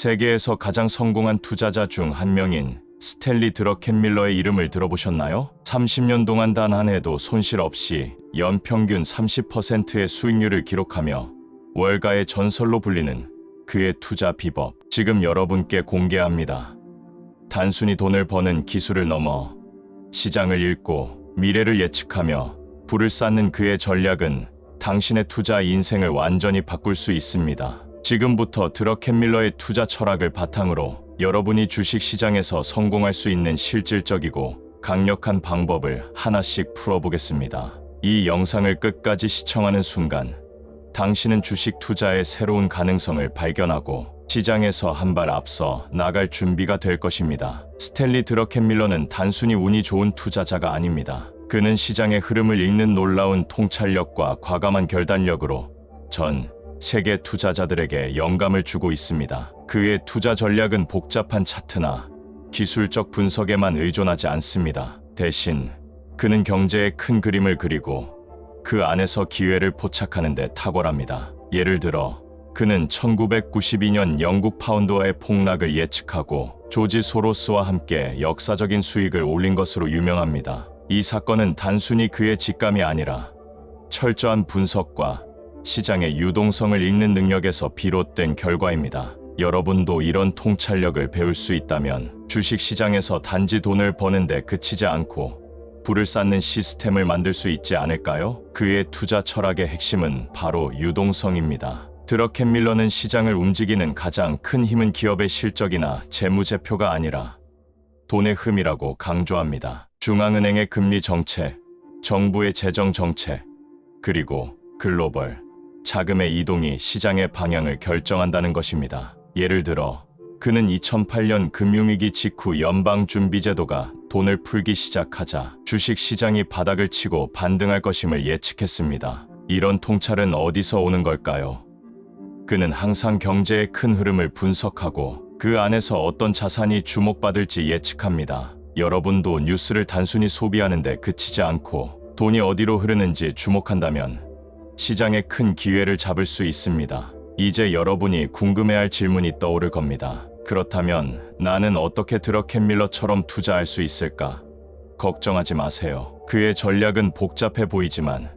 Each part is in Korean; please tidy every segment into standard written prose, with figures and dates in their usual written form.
세계에서 가장 성공한 투자자 중 한 명인 스탠리 드러켄밀러의 이름을 들어보셨나요? 30년 동안 단 한 해도 손실 없이 연평균 30%의 수익률을 기록하며 월가의 전설로 불리는 그의 투자 비법, 지금 여러분께 공개합니다. 단순히 돈을 버는 기술을 넘어 시장을 읽고 미래를 예측하며 부를 쌓는 그의 전략은 당신의 투자 인생을 완전히 바꿀 수 있습니다. 지금부터 드러켄밀러의 투자 철학을 바탕으로 여러분이 주식시장에서 성공할 수 있는 실질적이고 강력한 방법을 하나씩 풀어보겠습니다. 이 영상을 끝까지 시청하는 순간 당신은 주식 투자의 새로운 가능성을 발견하고 시장에서 한 발 앞서 나갈 준비가 될 것입니다. 스탠리 드러켄밀러는 단순히 운이 좋은 투자자가 아닙니다. 그는 시장의 흐름을 읽는 놀라운 통찰력과 과감한 결단력으로 전 세계 투자자들에게 영감을 주고 있습니다. 그의 투자 전략은 복잡한 차트나 기술적 분석에만 의존하지 않습니다. 대신 그는 경제의 큰 그림을 그리고 그 안에서 기회를 포착하는 데 탁월합니다. 예를 들어 그는 1992년 영국 파운드화의 폭락을 예측하고 조지 소로스와 함께 역사적인 수익을 올린 것으로 유명합니다. 이 사건은 단순히 그의 직감이 아니라 철저한 분석과 시장의 유동성을 읽는 능력에서 비롯된 결과입니다. 여러분도 이런 통찰력을 배울 수 있다면 주식시장에서 단지 돈을 버는데 그치지 않고 부를 쌓는 시스템을 만들 수 있지 않을까요? 그의 투자 철학의 핵심은 바로 유동성입니다. 드러켄밀러는 시장을 움직이는 가장 큰 힘은 기업의 실적이나 재무제표가 아니라 돈의 흠이라고 강조합니다. 중앙은행의 금리 정책, 정부의 재정 정책, 그리고 글로벌 자금의 이동이 시장의 방향을 결정한다는 것입니다. 예를 들어 그는 2008년 금융위기 직후 연방준비제도가 돈을 풀기 시작하자 주식시장이 바닥을 치고 반등할 것임을 예측했습니다. 이런 통찰은 어디서 오는 걸까요? 그는 항상 경제의 큰 흐름을 분석하고 그 안에서 어떤 자산이 주목받을지 예측합니다. 여러분도 뉴스를 단순히 소비하는 데 그치지 않고 돈이 어디로 흐르는지 주목한다면 시장의 큰 기회를 잡을 수 있습니다. 이제 여러분이 궁금해할 질문이 떠오를 겁니다. 그렇다면 나는 어떻게 드러켄밀러처럼 투자할 수 있을까? 걱정하지 마세요. 그의 전략은 복잡해 보이지만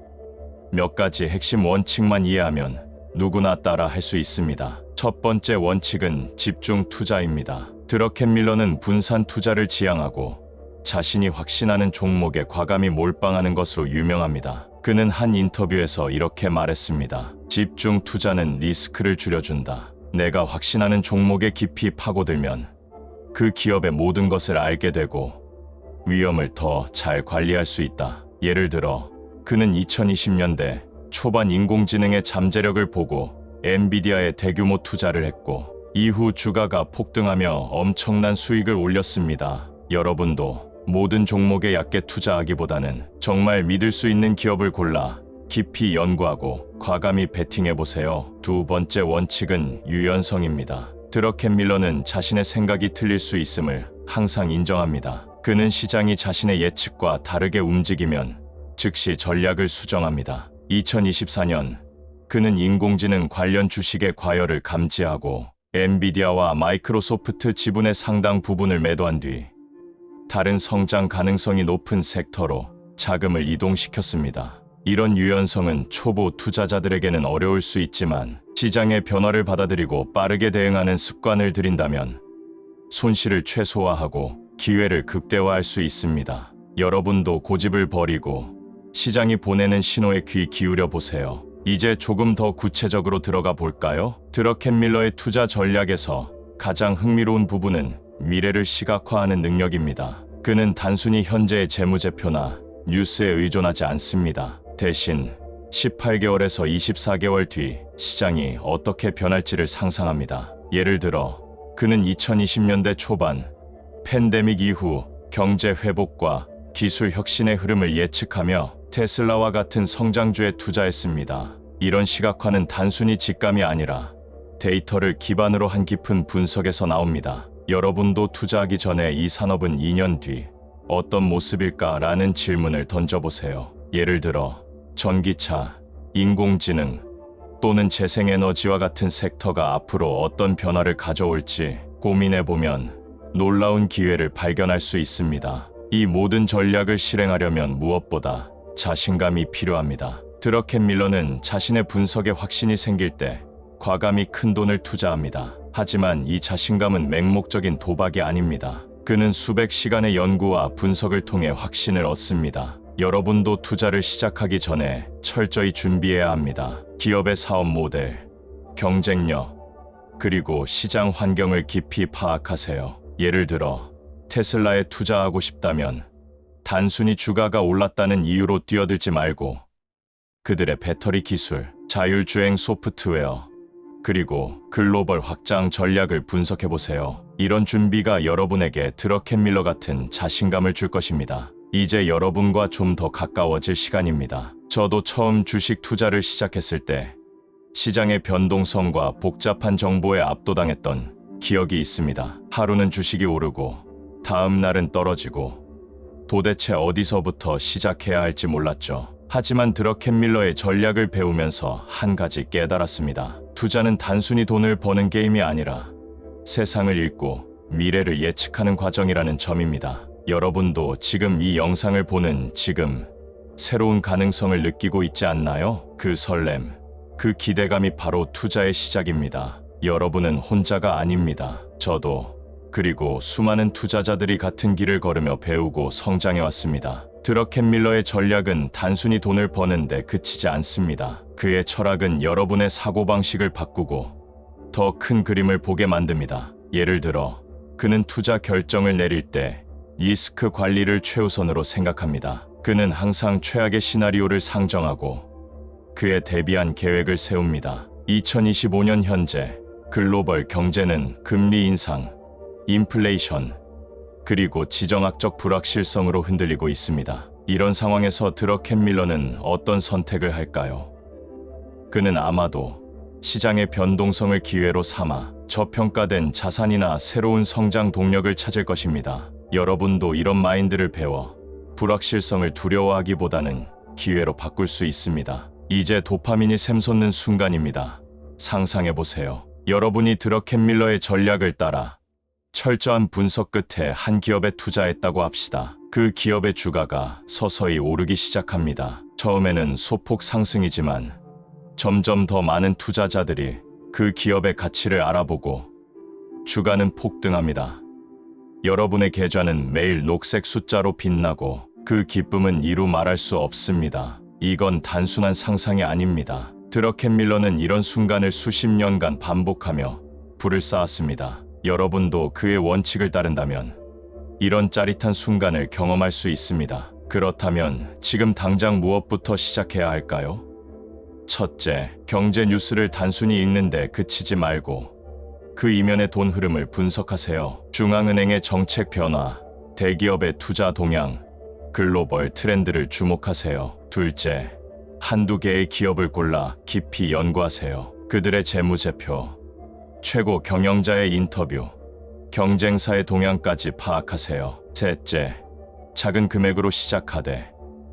몇 가지 핵심 원칙만 이해하면 누구나 따라 할 수 있습니다. 첫 번째 원칙은 집중 투자입니다. 드러켄밀러는 분산 투자를 지향하고 자신이 확신하는 종목에 과감히 몰빵하는 것으로 유명합니다. 그는 한 인터뷰에서 이렇게 말했습니다. 집중 투자는 리스크를 줄여준다. 내가 확신하는 종목에 깊이 파고들면 그 기업의 모든 것을 알게 되고 위험을 더 잘 관리할 수 있다. 예를 들어 그는 2020년대 초반 인공지능의 잠재력을 보고 엔비디아에 대규모 투자를 했고 이후 주가가 폭등하며 엄청난 수익을 올렸습니다. 여러분도 모든 종목에 얕게 투자하기보다는 정말 믿을 수 있는 기업을 골라 깊이 연구하고 과감히 베팅해보세요. 두 번째 원칙은 유연성입니다. 드러켄밀러는 자신의 생각이 틀릴 수 있음을 항상 인정합니다. 그는 시장이 자신의 예측과 다르게 움직이면 즉시 전략을 수정합니다. 2024년 그는 인공지능 관련 주식의 과열을 감지하고 엔비디아와 마이크로소프트 지분의 상당 부분을 매도한 뒤 다른 성장 가능성이 높은 섹터로 자금을 이동시켰습니다. 이런 유연성은 초보 투자자들에게는 어려울 수 있지만 시장의 변화를 받아들이고 빠르게 대응하는 습관을 들인다면 손실을 최소화하고 기회를 극대화할 수 있습니다. 여러분도 고집을 버리고 시장이 보내는 신호에 귀 기울여 보세요. 이제 조금 더 구체적으로 들어가 볼까요? 드러켄밀러의 투자 전략에서 가장 흥미로운 부분은 미래를 시각화하는 능력입니다. 그는 단순히 현재의 재무제표나 뉴스에 의존하지 않습니다. 대신 18개월에서 24개월 뒤 시장이 어떻게 변할지를 상상합니다. 예를 들어 그는 2020년대 초반 팬데믹 이후 경제 회복과 기술 혁신의 흐름을 예측하며 테슬라와 같은 성장주에 투자했습니다. 이런 시각화는 단순히 직감이 아니라 데이터를 기반으로 한 깊은 분석에서 나옵니다. 여러분도 투자하기 전에 이 산업은 2년 뒤 어떤 모습일까라는 질문을 던져보세요. 예를 들어 전기차, 인공지능 또는 재생에너지와 같은 섹터가 앞으로 어떤 변화를 가져올지 고민해보면 놀라운 기회를 발견할 수 있습니다. 이 모든 전략을 실행하려면 무엇보다 자신감이 필요합니다. 드러켄 밀러는 자신의 분석에 확신이 생길 때 과감히 큰 돈을 투자합니다. 하지만 이 자신감은 맹목적인 도박이 아닙니다. 그는 수백 시간의 연구와 분석을 통해 확신을 얻습니다. 여러분도 투자를 시작하기 전에 철저히 준비해야 합니다. 기업의 사업 모델, 경쟁력, 그리고 시장 환경을 깊이 파악하세요. 예를 들어 테슬라에 투자하고 싶다면 단순히 주가가 올랐다는 이유로 뛰어들지 말고 그들의 배터리 기술, 자율주행 소프트웨어, 그리고 글로벌 확장 전략을 분석해보세요. 이런 준비가 여러분에게 드러켄 밀러 같은 자신감을 줄 것입니다. 이제 여러분과 좀 더 가까워질 시간입니다. 저도 처음 주식 투자를 시작했을 때 시장의 변동성과 복잡한 정보에 압도당했던 기억이 있습니다. 하루는 주식이 오르고 다음 날은 떨어지고 도대체 어디서부터 시작해야 할지 몰랐죠. 하지만 드러켄 밀러의 전략을 배우면서 한 가지 깨달았습니다. 투자는 단순히 돈을 버는 게임이 아니라 세상을 읽고 미래를 예측하는 과정이라는 점입니다. 여러분도 지금 이 영상을 보는 지금 새로운 가능성을 느끼고 있지 않나요? 그 설렘, 그 기대감이 바로 투자의 시작입니다. 여러분은 혼자가 아닙니다. 저도, 그리고 수많은 투자자들이 같은 길을 걸으며 배우고 성장해 왔습니다. 드러켄 밀러의 전략은 단순히 돈을 버는데 그치지 않습니다. 그의 철학은 여러분의 사고방식을 바꾸고 더 큰 그림을 보게 만듭니다. 예를 들어, 그는 투자 결정을 내릴 때 리스크 관리를 최우선으로 생각합니다. 그는 항상 최악의 시나리오를 상정하고 그에 대비한 계획을 세웁니다. 2025년 현재 글로벌 경제는 금리 인상, 인플레이션, 그리고 지정학적 불확실성으로 흔들리고 있습니다. 이런 상황에서 드러켄 밀러는 어떤 선택을 할까요? 그는 아마도 시장의 변동성을 기회로 삼아 저평가된 자산이나 새로운 성장 동력을 찾을 것입니다. 여러분도 이런 마인드를 배워 불확실성을 두려워하기보다는 기회로 바꿀 수 있습니다. 이제 도파민이 샘솟는 순간입니다. 상상해보세요. 여러분이 드러켄 밀러의 전략을 따라 철저한 분석 끝에 한 기업에 투자했다고 합시다. 그 기업의 주가가 서서히 오르기 시작합니다. 처음에는 소폭 상승이지만 점점 더 많은 투자자들이 그 기업의 가치를 알아보고 주가는 폭등합니다. 여러분의 계좌는 매일 녹색 숫자로 빛나고 그 기쁨은 이루 말할 수 없습니다. 이건 단순한 상상이 아닙니다. 드러켄 밀러는 이런 순간을 수십 년간 반복하며 부를 쌓았습니다. 여러분도 그의 원칙을 따른다면 이런 짜릿한 순간을 경험할 수 있습니다. 그렇다면 지금 당장 무엇부터 시작해야 할까요? 첫째, 경제 뉴스를 단순히 읽는데 그치지 말고 그 이면의 돈 흐름을 분석하세요. 중앙은행의 정책 변화, 대기업의 투자 동향, 글로벌 트렌드를 주목하세요. 둘째, 한두 개의 기업을 골라 깊이 연구하세요. 그들의 재무제표, 최고 경영자의 인터뷰, 경쟁사의 동향까지 파악하세요. 셋째, 작은 금액으로 시작하되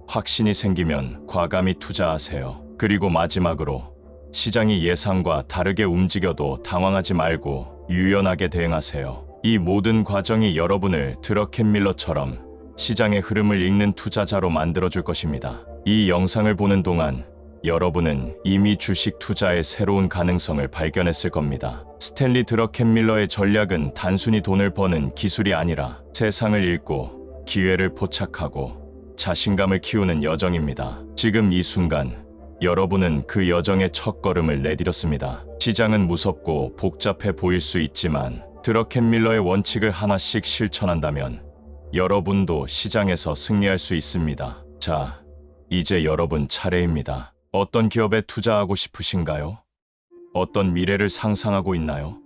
확신이 생기면 과감히 투자하세요. 그리고 마지막으로 시장이 예상과 다르게 움직여도 당황하지 말고 유연하게 대응하세요. 이 모든 과정이 여러분을 드러켄 밀러처럼 시장의 흐름을 읽는 투자자로 만들어줄 것입니다. 이 영상을 보는 동안 여러분은 이미 주식 투자의 새로운 가능성을 발견했을 겁니다. 스탠리 드러켄 밀러의 전략은 단순히 돈을 버는 기술이 아니라 세상을 읽고 기회를 포착하고 자신감을 키우는 여정입니다. 지금 이 순간 여러분은 그 여정의 첫걸음을 내디뎠습니다. 시장은 무섭고 복잡해 보일 수 있지만 드러켄 밀러의 원칙을 하나씩 실천한다면 여러분도 시장에서 승리할 수 있습니다. 자, 이제 여러분 차례입니다. 어떤 기업에 투자하고 싶으신가요? 어떤 미래를 상상하고 있나요?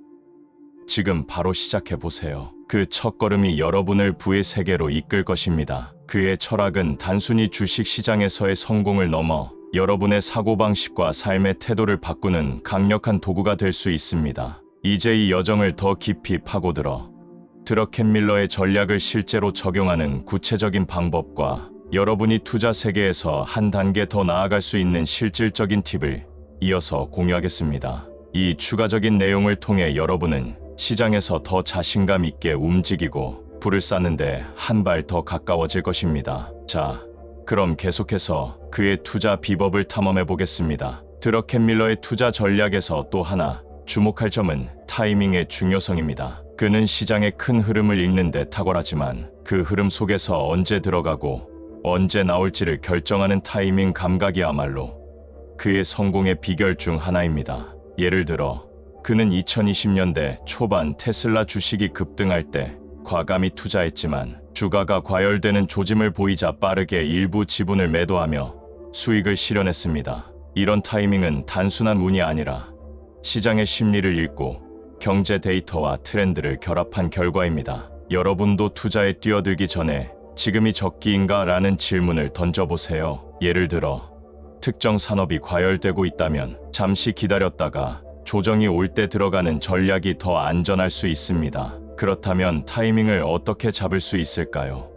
지금 바로 시작해보세요. 그 첫걸음이 여러분을 부의 세계로 이끌 것입니다. 그의 철학은 단순히 주식 시장에서의 성공을 넘어 여러분의 사고방식과 삶의 태도를 바꾸는 강력한 도구가 될 수 있습니다. 이제 이 여정을 더 깊이 파고들어 드러켄 밀러의 전략을 실제로 적용하는 구체적인 방법과 여러분이 투자 세계에서 한 단계 더 나아갈 수 있는 실질적인 팁을 이어서 공유하겠습니다. 이 추가적인 내용을 통해 여러분은 시장에서 더 자신감 있게 움직이고 불을 쌓는데 한 발 더 가까워질 것입니다. 자, 그럼 계속해서 그의 투자 비법을 탐험해 보겠습니다. 드러켄 밀러의 투자 전략에서 또 하나 주목할 점은 타이밍의 중요성입니다. 그는 시장의 큰 흐름을 읽는 데 탁월하지만 그 흐름 속에서 언제 들어가고 언제 나올지를 결정하는 타이밍 감각이야말로 그의 성공의 비결 중 하나입니다. 예를 들어 그는 2020년대 초반 테슬라 주식이 급등할 때 과감히 투자했지만 주가가 과열되는 조짐을 보이자 빠르게 일부 지분을 매도하며 수익을 실현했습니다. 이런 타이밍은 단순한 운이 아니라 시장의 심리를 읽고 경제 데이터와 트렌드를 결합한 결과입니다. 여러분도 투자에 뛰어들기 전에 지금이 적기인가 라는 질문을 던져보세요. 예를 들어 특정 산업이 과열되고 있다면 잠시 기다렸다가 조정이 올 때 들어가는 전략이 더 안전할 수 있습니다. 그렇다면 타이밍을 어떻게 잡을 수 있을까요?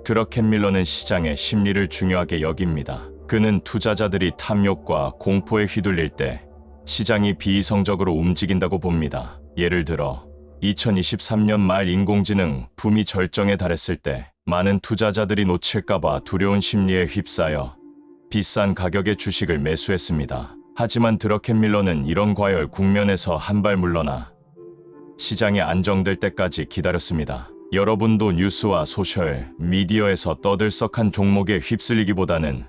드러켄 밀러는 시장의 심리를 중요하게 여깁니다. 그는 투자자들이 탐욕과 공포에 휘둘릴 때 시장이 비이성적으로 움직인다고 봅니다. 예를 들어 2023년 말 인공지능 붐이 절정에 달했을 때 많은 투자자들이 놓칠까봐 두려운 심리에 휩싸여 비싼 가격의 주식을 매수했습니다. 하지만 드러켄 밀러는 이런 과열 국면에서 한 발 물러나 시장이 안정될 때까지 기다렸습니다. 여러분도 뉴스와 소셜 미디어에서 떠들썩한 종목에 휩쓸리기보다는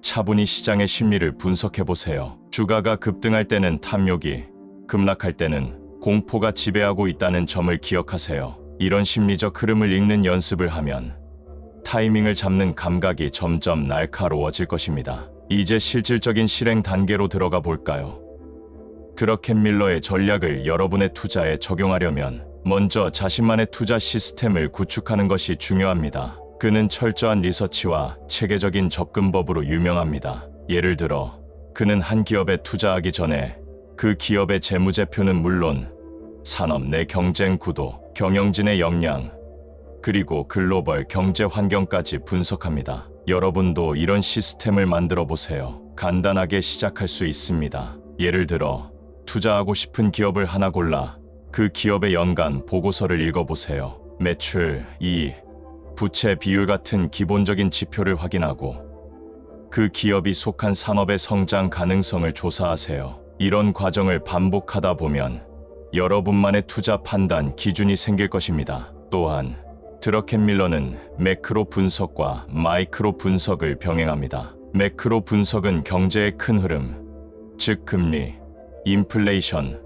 차분히 시장의 심리를 분석해보세요. 주가가 급등할 때는 탐욕이, 급락할 때는 공포가 지배하고 있다는 점을 기억하세요. 이런 심리적 흐름을 읽는 연습을 하면 타이밍을 잡는 감각이 점점 날카로워질 것입니다. 이제 실질적인 실행 단계로 들어가 볼까요? 드러켄 밀러의 전략을 여러분의 투자에 적용하려면 먼저 자신만의 투자 시스템을 구축하는 것이 중요합니다. 그는 철저한 리서치와 체계적인 접근법으로 유명합니다. 예를 들어 그는 한 기업에 투자하기 전에 그 기업의 재무제표는 물론 산업 내 경쟁 구도, 경영진의 역량, 그리고 글로벌 경제 환경까지 분석합니다. 여러분도 이런 시스템을 만들어 보세요. 간단하게 시작할 수 있습니다. 예를 들어 투자하고 싶은 기업을 하나 골라 그 기업의 연간 보고서를 읽어보세요. 매출, 이익, 부채 비율 같은 기본적인 지표를 확인하고 그 기업이 속한 산업의 성장 가능성을 조사하세요. 이런 과정을 반복하다 보면 여러분만의 투자 판단 기준이 생길 것입니다. 또한 드러켄 밀러는 매크로 분석과 마이크로 분석을 병행합니다. 매크로 분석은 경제의 큰 흐름, 즉 금리, 인플레이션,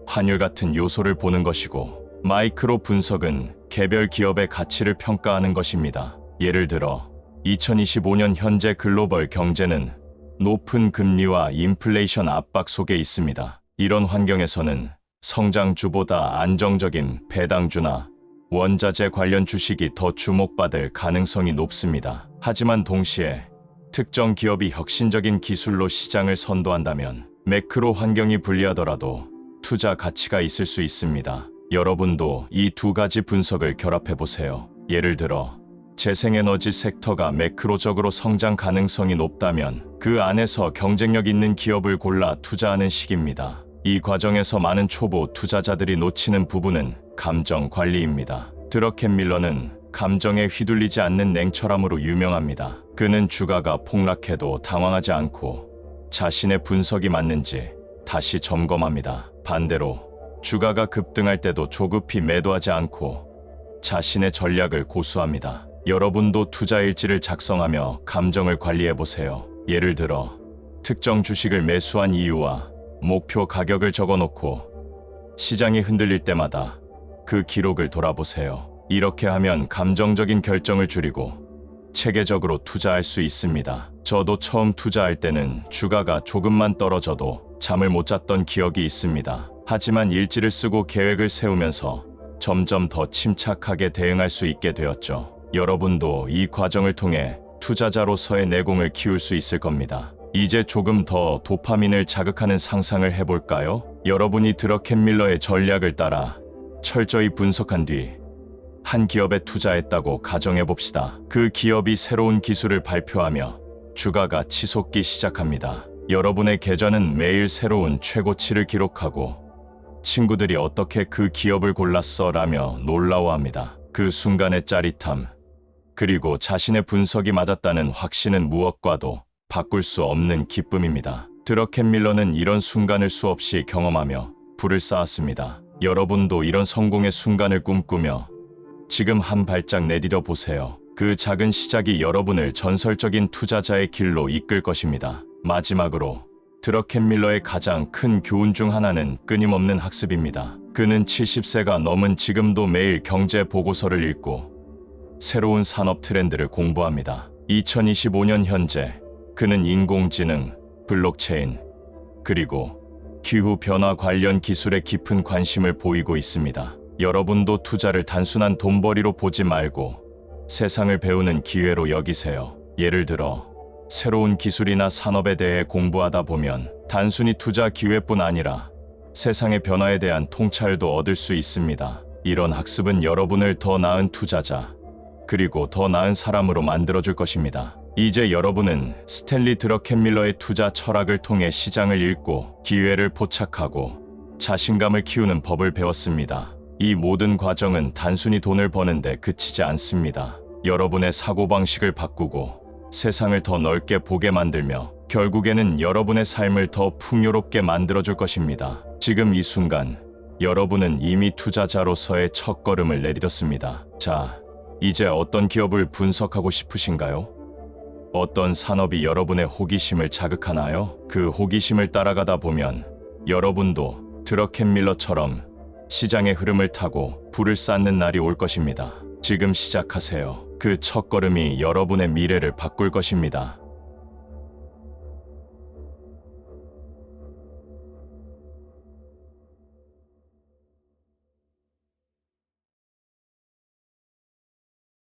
환율 같은 요소를 보는 것이고 마이크로 분석은 개별 기업의 가치를 평가하는 것입니다. 예를 들어 2025년 현재 글로벌 경제는 높은 금리와 인플레이션 압박 속에 있습니다. 이런 환경에서는 성장주보다 안정적인 배당주나 원자재 관련 주식이 더 주목받을 가능성이 높습니다. 하지만 동시에 특정 기업이 혁신적인 기술로 시장을 선도한다면 매크로 환경이 불리하더라도 투자 가치가 있을 수 있습니다. 여러분도 이 두 가지 분석을 결합해 보세요. 예를 들어 재생에너지 섹터가 매크로적으로 성장 가능성이 높다면 그 안에서 경쟁력 있는 기업을 골라 투자하는 식입니다. 이 과정에서 많은 초보 투자자들이 놓치는 부분은 감정 관리입니다. 드러켄 밀러는 감정에 휘둘리지 않는 냉철함으로 유명합니다. 그는 주가가 폭락해도 당황하지 않고 자신의 분석이 맞는지 다시 점검합니다. 반대로 주가가 급등할 때도 조급히 매도하지 않고 자신의 전략을 고수합니다. 여러분도 투자 일지를 작성하며 감정을 관리해 보세요. 예를 들어 특정 주식을 매수한 이유와 목표 가격을 적어놓고 시장이 흔들릴 때마다 그 기록을 돌아보세요. 이렇게 하면 감정적인 결정을 줄이고 체계적으로 투자할 수 있습니다. 저도 처음 투자할 때는 주가가 조금만 떨어져도 잠을 못 잤던 기억이 있습니다. 하지만 일지를 쓰고 계획을 세우면서 점점 더 침착하게 대응할 수 있게 되었죠. 여러분도 이 과정을 통해 투자자로서의 내공을 키울 수 있을 겁니다. 이제 조금 더 도파민을 자극하는 상상을 해볼까요? 여러분이 드러켄 밀러의 전략을 따라 철저히 분석한 뒤 한 기업에 투자했다고 가정해봅시다. 그 기업이 새로운 기술을 발표하며 주가가 치솟기 시작합니다. 여러분의 계좌는 매일 새로운 최고치를 기록하고 친구들이 어떻게 그 기업을 골랐어? 라며 놀라워합니다. 그 순간의 짜릿함, 그리고 자신의 분석이 맞았다는 확신은 무엇과도 바꿀 수 없는 기쁨입니다. 드러켄 밀러는 이런 순간을 수없이 경험하며 부를 쌓았습니다. 여러분도 이런 성공의 순간을 꿈꾸며 지금 한 발짝 내디뎌 보세요. 그 작은 시작이 여러분을 전설적인 투자자의 길로 이끌 것입니다. 마지막으로 드러켄 밀러의 가장 큰 교훈 중 하나는 끊임없는 학습입니다. 그는 70세가 넘은 지금도 매일 경제 보고서를 읽고 새로운 산업 트렌드를 공부합니다. 2025년 현재 그는 인공지능, 블록체인, 그리고 기후변화 관련 기술에 깊은 관심을 보이고 있습니다. 여러분도 투자를 단순한 돈벌이로 보지 말고 세상을 배우는 기회로 여기세요. 예를 들어 새로운 기술이나 산업에 대해 공부하다 보면 단순히 투자 기회뿐 아니라 세상의 변화에 대한 통찰도 얻을 수 있습니다. 이런 학습은 여러분을 더 나은 투자자, 그리고 더 나은 사람으로 만들어줄 것입니다. 이제 여러분은 스탠리 드러켄 밀러의 투자 철학을 통해 시장을 읽고 기회를 포착하고 자신감을 키우는 법을 배웠습니다. 이 모든 과정은 단순히 돈을 버는데 그치지 않습니다. 여러분의 사고방식을 바꾸고 세상을 더 넓게 보게 만들며 결국에는 여러분의 삶을 더 풍요롭게 만들어줄 것입니다. 지금 이 순간 여러분은 이미 투자자로서의 첫걸음을 내딛었습니다. 자, 이제 어떤 기업을 분석하고 싶으신가요? 어떤 산업이 여러분의 호기심을 자극하나요? 그 호기심을 따라가다 보면 여러분도 드러켄 밀러처럼 시장의 흐름을 타고 부를 쌓는 날이 올 것입니다. 지금 시작하세요. 그 첫걸음이 여러분의 미래를 바꿀 것입니다.